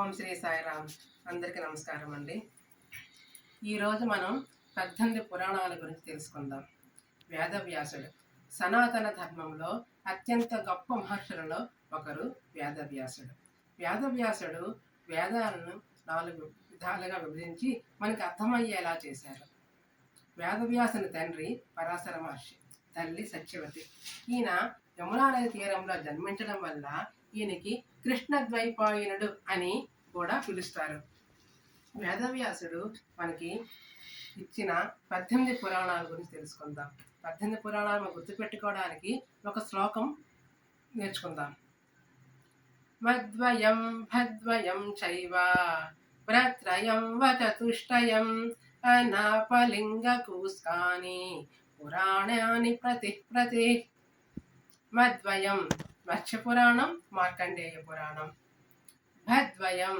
ఓం శ్రీ సాయిరామ్. అందరికీ నమస్కారం అండి. ఈరోజు మనం 18 పురాణాల గురించి తెలుసుకుందాం. వేదవ్యాసుడు సనాతన ధర్మంలో అత్యంత గొప్ప మహర్షులలో ఒకరు వేదవ్యాసుడు. వేదవ్యాసుడు వేదాలను 4 విధాలుగా విభజించి మనకి అర్థమయ్యేలా చేశారు. వేదవ్యాసుని తండ్రి పరాశర మహర్షి, తల్లి సత్యవతి. ఈయన యమునా నది తీరంలో జన్మించడం వల్ల ఈయనకి కృష్ణద్వైపాయనుడు అని కూడా పిలుస్తారు. వేదవ్యాసుడు మనకి ఇచ్చిన 18 పురాణాల గురించి తెలుసుకుందాం. 18 పురాణాలను గుర్తుపెట్టుకోవడానికి ఒక శ్లోకం నేర్చుకుందాం. మద్వయం భద్వయం చైవ వ్రత్రయం వచతుష్టయం అనాపలింగ కూస్కాని పురాణాని ప్రతి. మద్వయం మత్స్య పురాణం, మార్కండేయ పురాణం. భద్వయం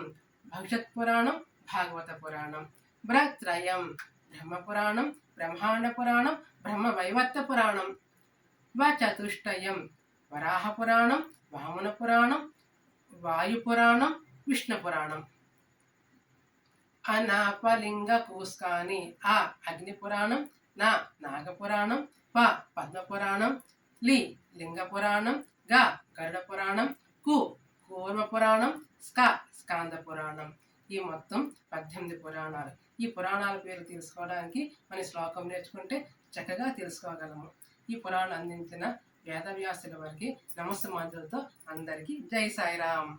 భవిష్యత్ పురాణం, భాగవత పురాణం. భ్రత్రయం బ్రహ్మపురాణం, బ్రహ్మాండ పురాణం, బ్రహ్మ వైవర్త పురాణం. వచతుష్టయం వరాహ పురాణం, వామన పురాణం, వాయు పురాణం, విష్ణు పురాణం. అనాపలింగ కూస్కాని ఆ అగ్ని పురాణం, నా నాగపురాణం, ప పద్మ పురాణం, లి లింగ పురాణం, గ గరుడ పురాణం, కు కూర్మ పురాణం, స్క స్కాంద పురాణం. ఈ మొత్తం 18 పురాణాలు. ఈ పురాణాల పేరు తెలుసుకోవడానికి మన శ్లోకం నేర్చుకుంటే చక్కగా తెలుసుకోగలము. ఈ పురాణం అందించిన వేదవ్యాసుల వారికి నమస్సమాంజలతో అందరికీ జై సాయిరామ్.